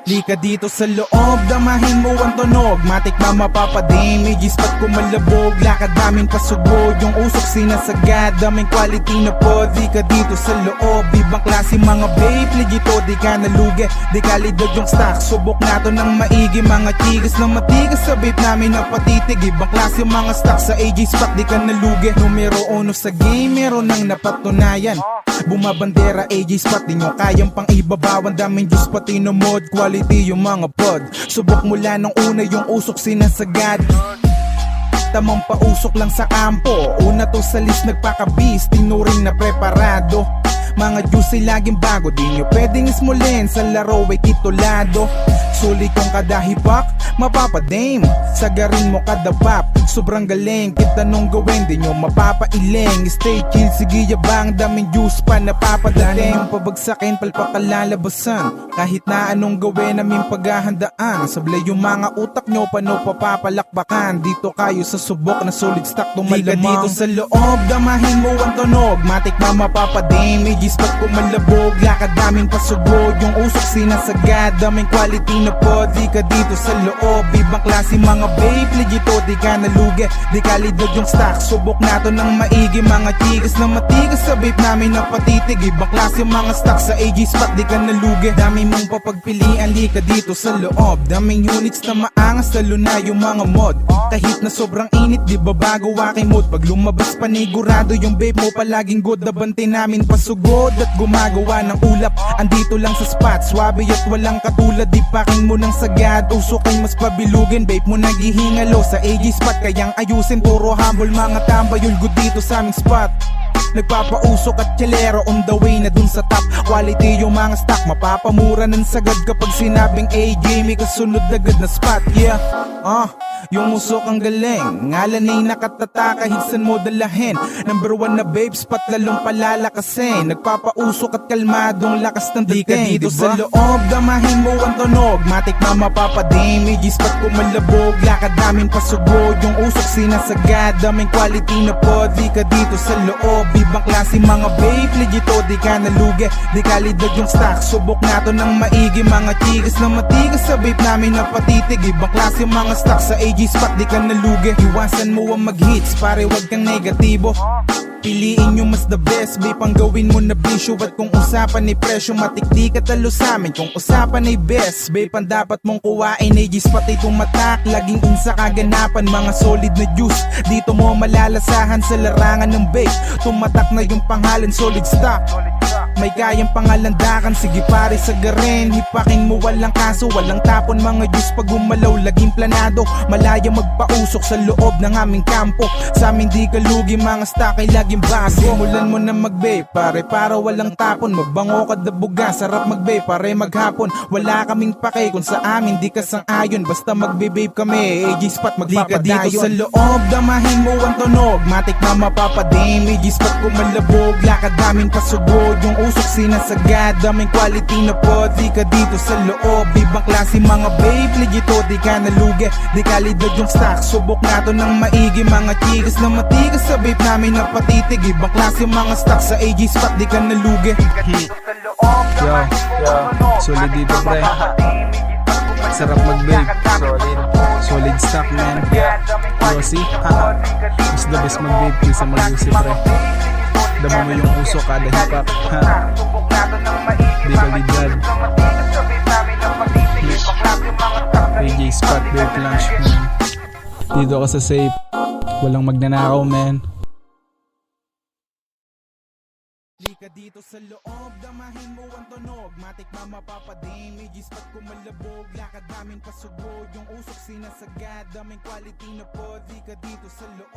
Di ka dito sa loob, damahin mo ang tunog. Matik na mapapadamage, ispat ko malabog. Lakad namin pasugod, yung usok sinasagad. Daming quality na pod, di ka dito sa loob. Ibang klase mga babe, legito di ka nalugi. Di kalidad yung stock, subok nato ng maigi. Mga tigas na matigas sa vape namin na patitig. Ibang klase mga stock sa AG spot, di ka nalugi. Numero 1 sa game, meron nang napatunayan. Bumabandera AG spot, di nyo kayang pang ibabawan. Daming juice pati no mod, quality yung mga pod. Subok mula nung una yung usok sinasagad. Tamang pausok lang sa kampo. Una to sa list nagpakabis, tinuring na preparado. Mga juice ay laging bago, di nyo pwedeng ismulin. Sa laro ay titulado. Sulit kong kada hipak, mapapadame. Sagarin mo kada pop, sobrang galing. Kita nung gawin, di nyo mapapailing. Stay chill, sige yabang, daming juice pa napapadating. Pabagsakin, palpakalalabasan. Kahit na anong gawin namin paghahandaan. Sablay yung mga utak nyo, paano papapalakbakan. Dito kayo sa subok na solid stock tumalamang. Di ka dito sa loob, damahin mo ang tunog. Matik na mapapadame, ispat ko malabog. Lakad daming pasugod, yung usok sinasagad. Daming quality na pod, di ka dito sa loob. Ibang klase mga babe, legito di ka nalugi. Di kalidad yung stock, subok nato ng maigi. Mga tigas na matigas sa vape namin na patitig. Ibang klase mga stock sa AG spot, di ka nalugi. Dami mong papagpilian, di ka dito sa loob. Daming units na maangas, lalo na yung mga mod. Kahit na sobrang init, di ba bago aking mood. Pag lumabas panigurado yung vape mo palaging good. Dabante namin pasugod at gumagawa ng ulap. Andito lang sa spot, swabe at walang katulad. Di paking mo ng sagad, usok ay mas pabilugin. Vape mo naghihingalo sa AG spot, kayang ayusin. Puro humble mga tambayol, good dito sa aming spot. Nagpapausok at chelero on the way na dun sa top. Quality yung mga stock, mapapamura ng sagad. Kapag sinabing AJ, may kasunod agad na spot. Yeah, yung usok ang galing, ngalan ay nakatata kahit saan mo dalahin. Number 1 na babe spot, lalong palalakasin. Nagpapausok at kalmadong lakas ng dating. Di ka dito sa loob, damahin mo ang tunog. Matik na mapapadamage, spot ko malabog. Lakad namin pasugod, yung usok sinasagad. Daming quality na pod, di ka dito sa loob. Ibang klase mga babe, legito di ka nalugi. Di kalidad yung stock, subok nato ng maigi. Mga tigas na matigas sa vape namin na patitig. Ibang klase mga stock sa AG spot, di ka nalugi. Iwasan mo ang mag-hits, pare wag kang negatibo. Piliin yung mas the best, babe ang gawin mo na bisyo. At kung usapan ay presyo, matik di ka talo sa amin. Kung usapan ay best, babe ang dapat mong kuwain. AG spot ay tumatak, laging in sa kaganapan. Mga solid na juice, dito mo malalasahan sa larangan ng vape. Tumatak na yung pangalan, solid stock. May kayang pangalandakan, sige pare sagarin. Hipakin mo walang kaso, walang tapon. Mga juice pag gumalaw, laging planado. Malaya magpausok sa loob ng aming kampo. Sa amin di ka lugi, mga stock ay laging bago. Simulan mo na mag-vape, pare para walang tapon. Mabango ka dabuga, sarap mag-vape, pare maghapon. Wala kaming pake kung sa amin di ka sang-ayon. Basta magbe-vape kami, AG spot magpapadayon. Di ka dito sa loob, damahin mo ang tunog. Matik na mapapadame, AG spot ko malabog. Lakad namin pasugod, yung usok sinasagad. Daming quality na pod, di ka dito sa loob. Ibang klase mga babe, legito di ka nalugi. Di kalidad yung stock, subok nato ng maigi. Mga tigas na matigas sa vape namin na patitig. Ibang klase mga stock sa AG spot, di ka nalugi. Yo, solid dito pre. Sarap mag-vape, solid stock man. Yossi, mas the best mag-vape kaysa mag-Yossi pre. Dama mo yung usok kada hipak. Di kalidad. AJ spot, vape lunch man. Dito ka sa safe, walang magnanakaw man. Di ka dito sa loob, damahin mo ang tunog. Matik na mapapadamage, spot ko malabog. Lakad namin pasugod, yung usok sinasagad. Daming quality na pod, di ka dito sa loob.